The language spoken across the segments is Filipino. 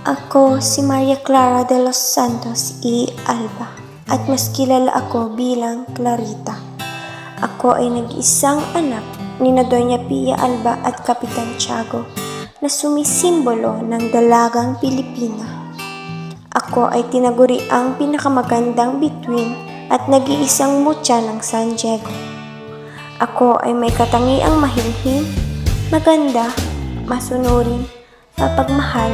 Ako si Maria Clara de los Santos y Alba at mas kilala ako bilang Clarita. Ako ay nag-iisang anak ni na Doña Pia Alba at Kapitan Tiago na sumisimbolo ng dalagang Pilipina. Ako ay tinaguri ang pinakamagandang bituin at nag-iisang mutya ng San Diego. Ako ay may katangiang mahinhin, maganda, masunurin, mapagmahal,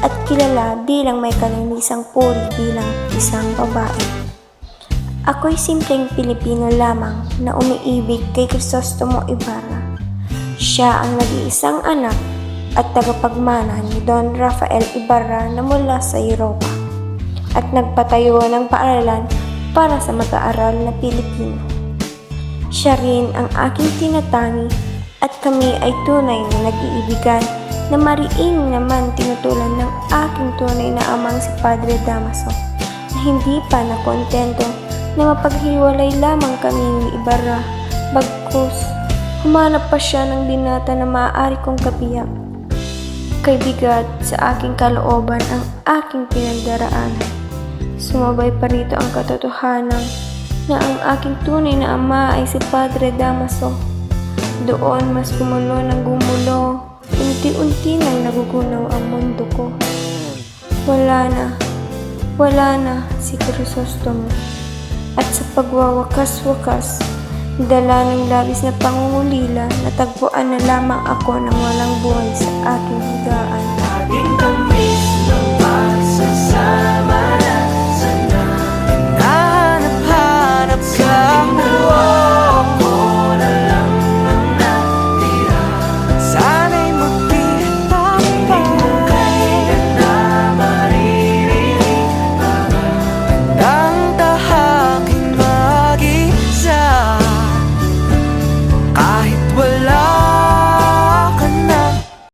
at kilala bilang may kalinisang puri bilang isang babae. Ako'y simpleng Pilipino lamang na umiibig kay Crisostomo Ibarra. Siya ang nag-iisang anak at tagapagmana ni Don Rafael Ibarra na mula sa Europa at nagpatayo ng paaralan para sa mag-aaral na Pilipino. Siya rin ang aking tinatangi at kami ay tunay na nag-iibigan na mariing naman tinutulan ng aking tunay na amang si Padre Damaso na hindi pa nakontento na mapaghiwalay lamang kami ni Ibarra, bagkus humanap pa siya ng binata na maaari kong kabiyak. Kay bigat sa aking kalooban ang aking pinagdaraanan. Sumabay pa rito ang katotohanan na ang aking tunay na ama ay si Padre Damaso. Doon mas gumulo ng gumulo, unti-unti nang nagugunaw ang mundo ko. Wala na si Crisostomo. At sa pagwawakas-wakas, dala ng labis na pangungulila, natagpuan na lamang ako ng walang buhay sa aking higaan.